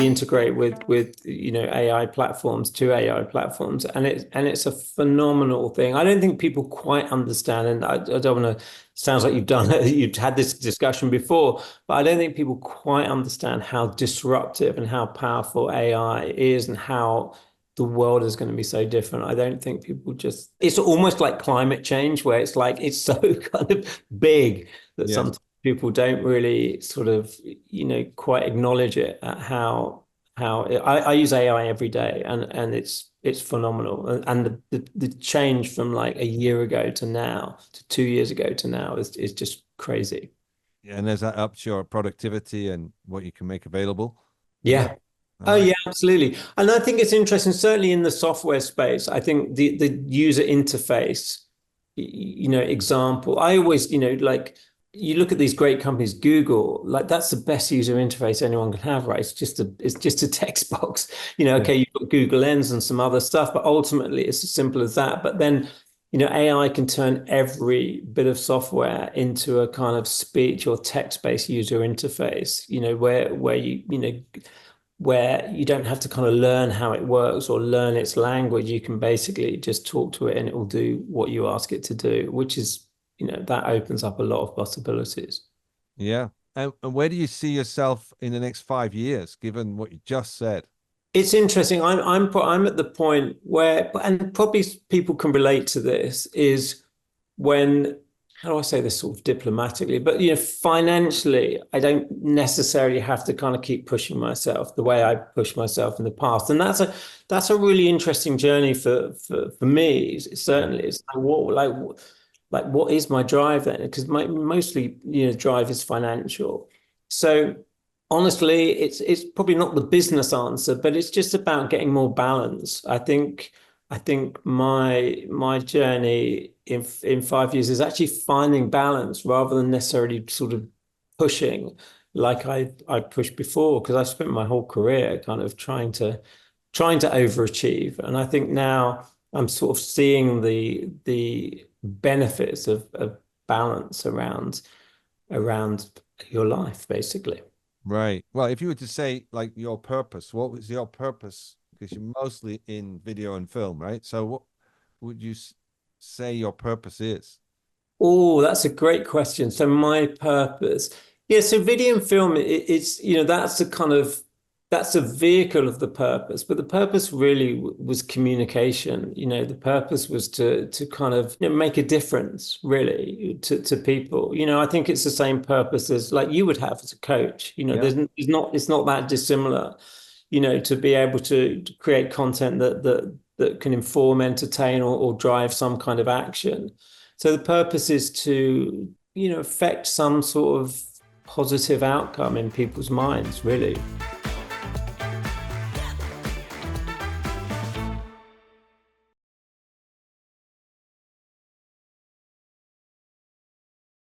integrate with AI platforms, to AI platforms, and it's a phenomenal thing. I don't think people quite understand, and I don't want to. Sounds like you've had this discussion before, but I don't think people quite understand how disruptive and how powerful AI is, and how the world is going to be so different. I don't think people just. It's almost like climate change, where it's like it's so kind of big that Yes. sometimes people don't really sort of, quite acknowledge it at I use AI every day, and it's phenomenal. And the change from like a year ago to now, to 2 years ago to now is just crazy. Yeah, and there's that ups your productivity and what you can make available. Yeah. Yeah. All Oh right. yeah, absolutely. And I think it's interesting, certainly in the software space. I think the user interface, example. I always, like you look at these great companies, Google, like that's the best user interface anyone can have, right? It's just a text box. Yeah. Okay, you've got Google Lens and some other stuff, but ultimately it's as simple as that. But then, AI can turn every bit of software into a kind of speech or text-based user interface, where you don't have to kind of learn how it works or learn its language. You can basically just talk to it and it will do what you ask it to do, which is, that opens up a lot of possibilities. Yeah. And where do you see yourself in the next 5 years, given what you just said? It's interesting. I'm at the point where, and probably people can relate to this, is when, how do I say this sort of diplomatically, but financially, I don't necessarily have to kind of keep pushing myself the way I pushed myself in the past. And that's a really interesting journey for me. Certainly, it's like what is my drive then? Because my mostly drive is financial. So honestly, it's probably not the business answer, but it's just about getting more balance. I think my journey in 5 years is actually finding balance rather than necessarily sort of pushing like I pushed before, because I spent my whole career kind of trying to overachieve. And I think now I'm sort of seeing the benefits of balance around your life, basically. Right. Well, if you were to say like your purpose, what was your purpose? Because you're mostly in video and film, right? So what would you say your purpose is? Oh, that's a great question. So my purpose, yeah. So video and film, it's that's a vehicle of the purpose, but the purpose really was communication. The purpose was to kind of make a difference, really, to people. I think it's the same purpose as like you would have as a coach. Yeah. It's not that dissimilar. To be able to create content that can inform, entertain, or drive some kind of action. So the purpose is to, affect some sort of positive outcome in people's minds, really.